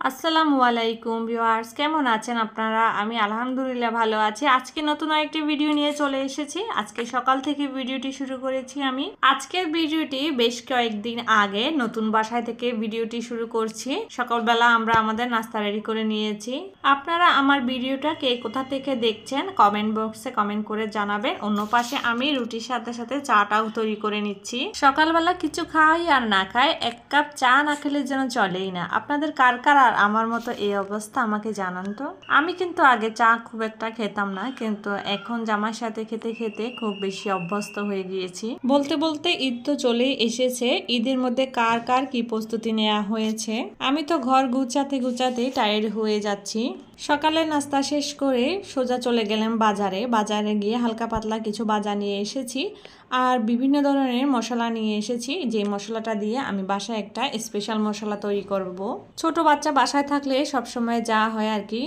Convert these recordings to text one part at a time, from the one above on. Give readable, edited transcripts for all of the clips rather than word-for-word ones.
আসসালামু আলাইকুম ভিউয়ার্স, কেমন আছেন আপনারা? আমি আলহামদুলিল্লাহ ভালো আছি। আজকে নতুন আরেকটি ভিডিও নিয়ে চলে এসেছি। আজকে সকাল থেকে ভিডিওটি শুরু করেছি আমি। আজকের ভিডিওটি বেশ কয়েকদিন আগে নতুন বাসায় থেকে ভিডিওটি শুরু করছি। সকালবেলা আমরা আমাদের নাস্তা রেডি করে নিয়েছি। আপনারা আমার ভিডিওটা কে কোথা থেকে দেখছেন কমেন্ট বক্সে কমেন্ট করে জানাবেন। অন্য পাশে আমি রুটির সাথে সাথে চাটাও তৈরি করে নিচ্ছি। সকালবেলা কিছু খাই আর না খাই, এক কাপ চা না খেলে যেন চলেই না। আপনাদের কার কার আমার মতো এই অবস্থা আমাকে জানান তো। আমি কিন্তু আগে চা খুব একটা খেতাম না, কিন্তু এখন জামার সাথে খেতে খেতে খুব বেশি অভ্যস্ত হয়ে গিয়েছি। বলতে বলতে ঈদ তো চলেই এসেছে। ঈদের মধ্যে কার কার কি প্রস্তুতি নেওয়া হয়েছে? আমি তো ঘর গুছাতে গুছাতে টায়ার্ড হয়ে যাচ্ছি। সকালে নাস্তা শেষ করে সোজা চলে গেলাম বাজারে। বাজারে গিয়ে হালকা পাতলা কিছু বাজার নিয়ে এসেছি আর বিভিন্ন ধরনের মশলা নিয়ে এসেছি, যে মশলাটা দিয়ে আমি বাসায় একটা স্পেশাল মশলা তৈরি করব। ছোট বাচ্চা বাসায় থাকলে সব সময় যা হয় আর কি,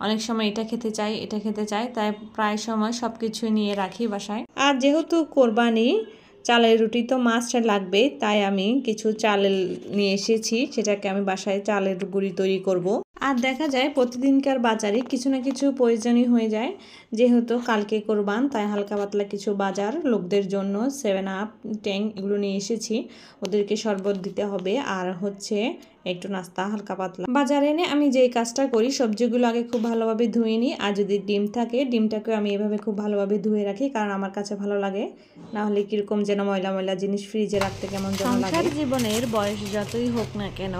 অনেক সময় এটা খেতে চাই এটা খেতে চাই, তাই প্রায় সময় সব কিছু নিয়ে রাখি বাসায়। আর যেহেতু কোরবানি, চালের রুটি তো মাস্ট লাগবে, তাই আমি কিছু চাল নিয়ে এসেছি, সেটাকে আমি বাসায় চালের গুঁড়ি তৈরি করব। আর দেখা যায় প্রতিদিনকার বাজারে কিছু না কিছু প্রয়োজনই হয়ে যায়। যেহেতু কালকে কোরবান, তাই হালকা পাতলা কিছু বাজার লোকদের জন্য 7 আপ ট্যাং এগুলো নিয়ে এসেছি। ওদেরকে শরবত দিতে হবে আর হচ্ছে একটু নাস্তা হালকা পাতলা। বাজারে এনে আমি যেই কাজটা করি, সবজিগুলো আগে খুব ভালোভাবে ধুয়ে নিই, আর যদি ডিম থাকে ডিমটাকে আমি এভাবে খুব ভালোভাবে ধুয়ে রাখি, কারণ আমার কাছে ভালো লাগে। না হলে কিরকম যেন ময়লা ময়লা জিনিস ফ্রিজে রাখতে কেমন যেন লাগে। সংসার জীবনের বয়স যতই হোক না কেন,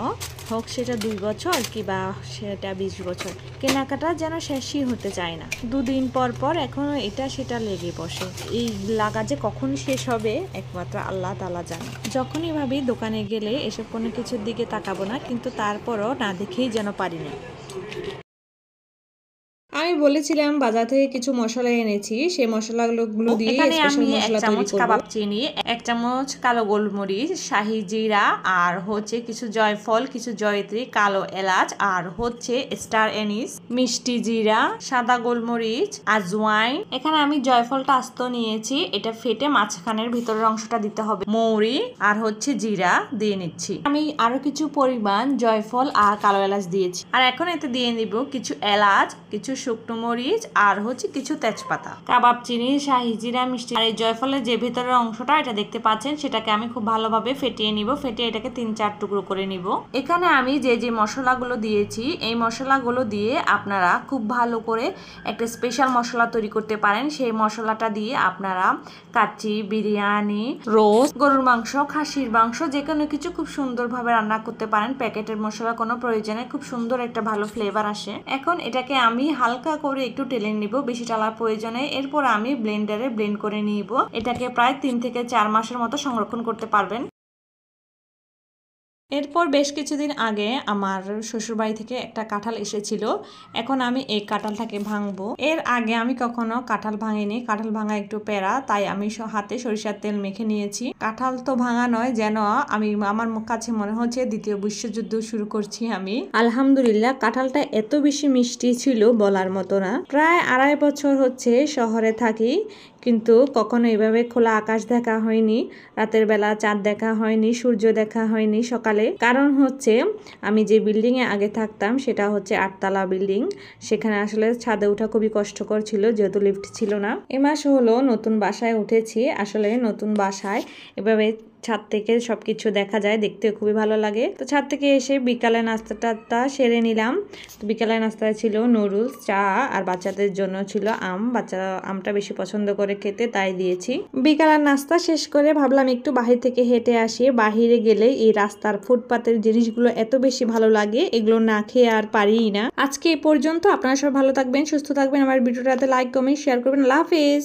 হোক সেটা 2 বছর কিংবা সেটা 20 বছর, কেনাকাটা যেন শেষই হতে চায় না। দুদিন পর পর এখনো এটা সেটা লেগে বসে। এই লাগা যে কখন শেষ হবে একমাত্র আল্লাহ তাআলা জানে। যখনই ভাবি দোকানে গেলে এসব কোনো কিছুর দিকে তাকাবো না, কিন্তু তারপরও না দেখেই যেন পারি না। আমি বলেছিলাম বাজার থেকে কিছু মশলা এনেছি, সেই মশলাগুলো দিয়ে স্পেশাল মশলা তৈরি করব। কাবাব চিনি, 1 চামচ কালো গোলমরিচ, শাহি জিরা, আর হচ্ছে কিছু জয়ফল, কিছু জয়ত্রী, কালো এলাচ, আর হচ্ছে স্টার এনিস, মিষ্টি জিরা, সাদা গোলমরিচ, আজওয়াইন। এখানে আমি জয়ফলটা আস্ত নিয়েছি, এটা ফেটে মাঝখানের ভিতরের অংশটা দিতে হবে। মৌরি আর হচ্ছে জিরা দিয়ে নিচ্ছি। আমি আরো কিছু পরিমাণ জয়ফল আর কালো এলাচ দিয়েছি। আর এখন এতে দিয়ে নিব কিছু এলাচ, কিছু শুকনো মরিচ, আর হচ্ছে কিছু তেজপাতা। কাবাব চিনি, শাহি জিরা, মিষ্টি আর এই জয়ফলের যে ভেতরের অংশটা এটা দেখতে পাচ্ছেন, সেটাকে আমি খুব ভালোভাবে ফেটিয়ে নিব। ফেটিয়ে এটাকে 3-4 টুকরো করে নিব। এখানে আমি যে যে মশলাগুলো দিয়েছি, এই মশলাগুলো দিয়ে আপনারা খুব ভালো করে একটা স্পেশাল মশলা তৈরি করতে পারেন। সেই মশলাটা দিয়ে আপনারা কাচ্চি, বিরিয়ানি, রোস্ট, গরুর মাংস, খাসির মাংস, যে কোনো কিছু খুব সুন্দরভাবে রান্না করতে পারেন। প্যাকেটের মশলা কোনো প্রয়োজনে খুব সুন্দর একটা ভালো ফ্লেভার আসে। এখন এটাকে আমি হালকা করে একটু টেলে নিব, বেশি টালার প্রয়োজনে। এরপর আমি ব্লেন্ডারে ব্লেন্ড করে নিব। এটাকে প্রায় 3 থেকে 4 মাসের মতো সংরক্ষণ করতে পারবেন। এরপর বেশ কিছুদিন আগে আমার শ্বশুরবাড়ি থেকে একটা কাঁঠাল এসেছিল। এখন আমি এই কাঁঠালটাকে ভাঙবো। এর আগে আমি কখনো কাঁঠাল ভাঙিনি। কাঁঠাল ভাঙা একটু প্যারা, তাই আমি হাতে সরিষার তেল মেখে নিয়েছি। কাঁঠাল তো ভাঙা নয়, যেন আমি আমার কাছে মনে হচ্ছে 2য় বিশ্বযুদ্ধ শুরু করছি আমি। আলহামদুলিল্লাহ, কাঁঠালটা এত বেশি মিষ্টি ছিল বলার মতো না। প্রায় 2.5 বছর হচ্ছে শহরে থাকি, কিন্তু কখনো এভাবে খোলা আকাশ দেখা হয়নি, রাতের বেলা চাঁদ দেখা হয়নি, সূর্য দেখা হয়নি সকালে। কারণ হচ্ছে আমি যে বিল্ডিং এ আগে থাকতাম সেটা হচ্ছে 8 তলা বিল্ডিং। সেখানে আসলে ছাদে ওঠা খুবই কষ্টকর ছিল, যেহেতু লিফট ছিল না। এ মাস হলো নতুন বাসায় উঠেছি। আসলে নতুন বাসায় এভাবে ছাদ থেকে সবকিছু দেখা যায়, দেখতে খুবই ভালো লাগে। তো ছাদ থেকে এসে বিকালে নাস্তাটা সেরে নিলাম। তো বিকালে নাস্তায় ছিল নুডলস, চা, আর বাচ্চাদের জন্য ছিল আম। বাচ্চারা আমটা বেশি পছন্দ করে খেতে, তাই দিয়েছি। বিকালের নাস্তা শেষ করে ভাবলাম একটু বাহির থেকে হেঁটে আসি। বাহিরে গেলে এই রাস্তার ফুটপাতের জিনিসগুলো এত বেশি ভালো লাগে, এগুলো না খেয়ে আর পারিই না। আজকে এই পর্যন্ত। আপনারা সব ভালো থাকবেন, সুস্থ থাকবেন। আমার ভিডিওটাতে লাইক, কমেন্ট, শেয়ার করবেন। আল্লাহ হাফেজ।